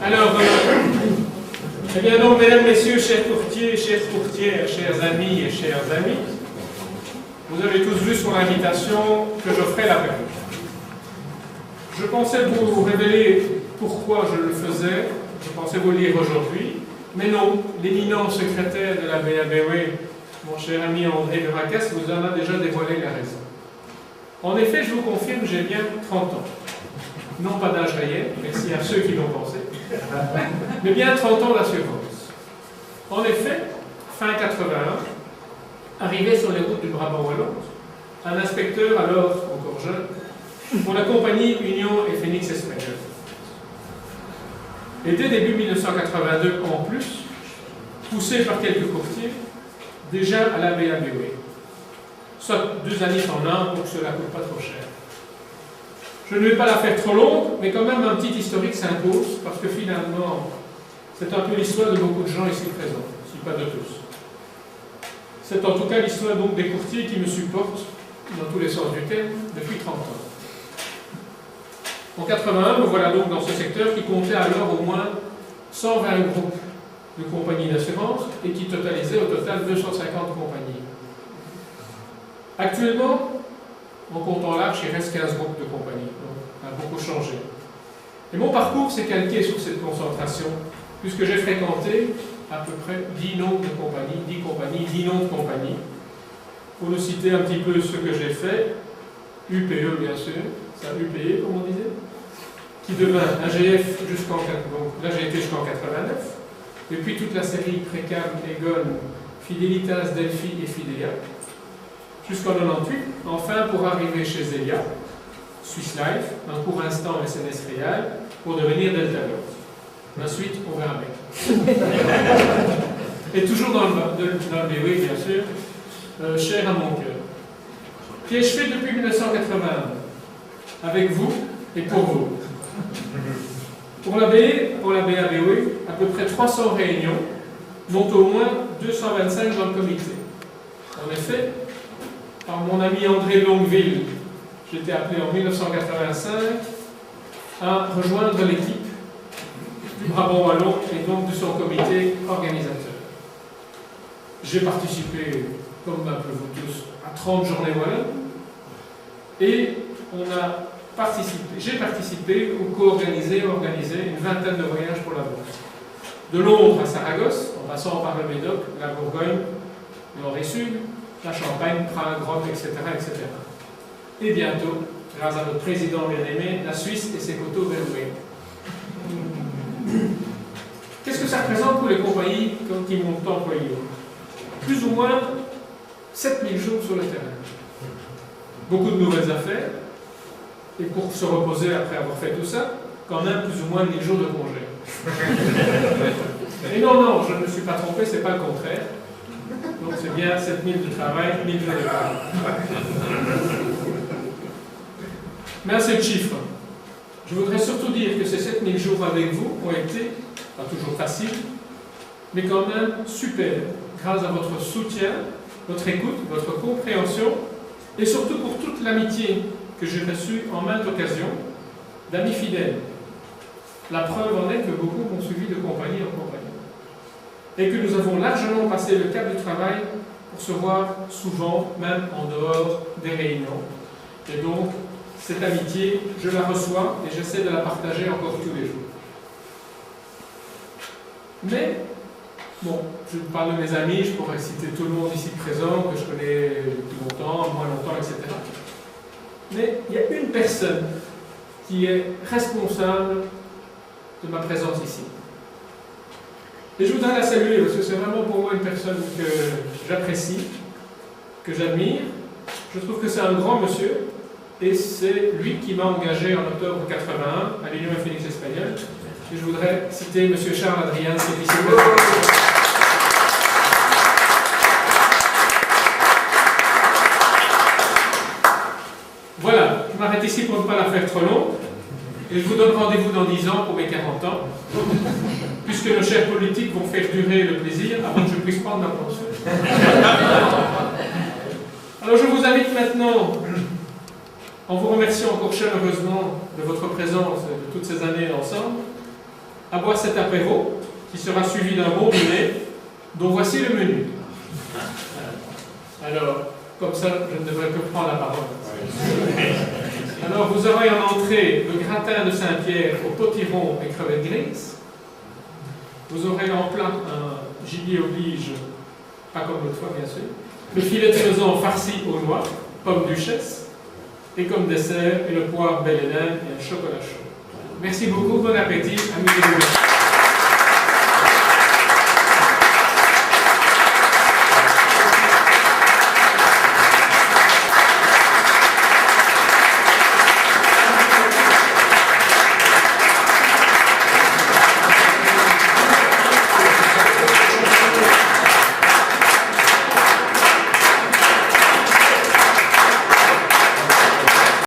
Alors, eh bien donc, mesdames, messieurs, chers courtiers, chères courtières, chers amis et chers amis, vous avez tous vu sur l'invitation que j'offrais la perruque. Je pensais vous révéler pourquoi je le faisais, je pensais vous le lire aujourd'hui, mais non, l'éminent secrétaire de la BABW, mon cher ami André Veracas, vous en a déjà dévoilé la raison. En effet, je vous confirme, j'ai bien 30 ans. Non pas d'âge réel, merci à ceux qui l'ont pensé, mais bien 30 ans d'assurance. En effet, fin 81, arrivé sur les routes du Brabant wallon, un inspecteur alors encore jeune, pour la compagnie Union et Phoenix Espagnol. Et dès début 1982 en plus, poussé par quelques courtiers, déjà à la BABW. Soit 2 années en un pour que cela ne coûte pas trop cher. Je ne vais pas la faire trop longue, mais quand même un petit historique s'impose, parce que finalement, c'est un peu l'histoire de beaucoup de gens ici présents, si pas de tous. C'est en tout cas l'histoire donc des courtiers qui me supportent, dans tous les sens du terme, depuis 30 ans. En 81, nous voilà donc dans ce secteur qui comptait alors au moins 120 groupes de compagnies d'assurance et qui totalisait au total 250 compagnies. Actuellement, en comptant large, il reste 15 groupes de compagnies, donc ça a beaucoup changé. Et mon parcours s'est calqué sur cette concentration, puisque j'ai fréquenté à peu près 10 noms de compagnies, 10 compagnies, 10 noms de compagnies. Pour nous citer un petit peu ce que j'ai fait, UPE bien sûr, ça UPE comme on disait, qui devint AGF jusqu'en, donc là j'ai été jusqu'en 89, et puis toute la série Précam, Egon, Fidelitas, Delphi et Fidea, jusqu'en 98, enfin pour arriver chez Zelia, Swiss Life, un court instant SNS Réal, pour devenir Delta Lloyd. Ensuite, on verra bien. Et toujours dans le BW, bien sûr, cher à mon cœur. Qui ai-je fait depuis 1981, avec vous et pour vous. Pour la BABW, à peu près 300 réunions, dont au moins 225 dans le comité. En effet, par mon ami André Longueville, j'étais appelé en 1985 à rejoindre l'équipe du Brabant wallon et donc de son comité organisateur. J'ai participé, comme un peu vous tous, à 30 journées wallonnes et j'ai participé ou co-organisé une vingtaine de voyages pour la bourse. De Londres à Saragosse, en passant par le Médoc, la Bourgogne, nord et sud, la Champagne, Prague, Rome, etc., etc. Et bientôt, grâce à notre président bien-aimé, la Suisse et ses coteaux verrouillés. Qu'est-ce que ça représente pour les compagnies qui m'ont employé? Plus ou moins 7000 jours sur le terrain. Beaucoup de nouvelles affaires, et pour se reposer après avoir fait tout ça, quand même plus ou moins 1000 jours de congé. Et non, je ne me suis pas trompé, c'est pas le contraire. Donc c'est bien 7000 de travail, 1000 jours de travail. Mais à ces chiffres, je voudrais surtout dire que ces 7000 jours avec vous ont été, pas toujours faciles, mais quand même super, grâce à votre soutien, votre écoute, votre compréhension, et surtout pour toute l'amitié que j'ai reçue en maintes occasions d'amis fidèles. La preuve en est que beaucoup m'ont suivi de compagnie en compagnie. Et que nous avons largement passé le cap du travail pour se voir souvent, même en dehors des réunions. Et donc, cette amitié, je la reçois et j'essaie de la partager encore tous les jours. Mais, bon, je vous parle de mes amis, je pourrais citer tout le monde ici présent, que je connais depuis longtemps, moins longtemps, etc. Mais il y a une personne qui est responsable de ma présence ici. Et je voudrais la saluer parce que c'est vraiment pour moi une personne que j'apprécie, que j'admire. Je trouve que c'est un grand monsieur et c'est lui qui m'a engagé en octobre 81 à l'Union Phoenix Espagnole. Et je voudrais citer M. Charles Adrien, qui est ici présent. Voilà, je m'arrête ici pour ne pas la faire trop longue. Et je vous donne rendez-vous dans 10 ans pour mes 40 ans, puisque nos chers politiques vont faire durer le plaisir avant que je puisse prendre ma pension. Alors je vous invite maintenant, en vous remerciant encore chaleureusement de votre présence et de toutes ces années ensemble, à boire cet apéro qui sera suivi d'un bon dîner, dont voici le menu. Alors, comme ça, je ne devrais que prendre la parole. Alors, vous aurez en entrée le gratin de Saint-Pierre au potiron et crevettes grises. Vous aurez en plat un gibier oblige, pas comme l'autre fois, bien sûr, le filet de faisan farci aux noix, pomme duchesse, et comme dessert, et le poire belle et dinde et un chocolat chaud. Merci beaucoup, bon appétit, amusez-vous.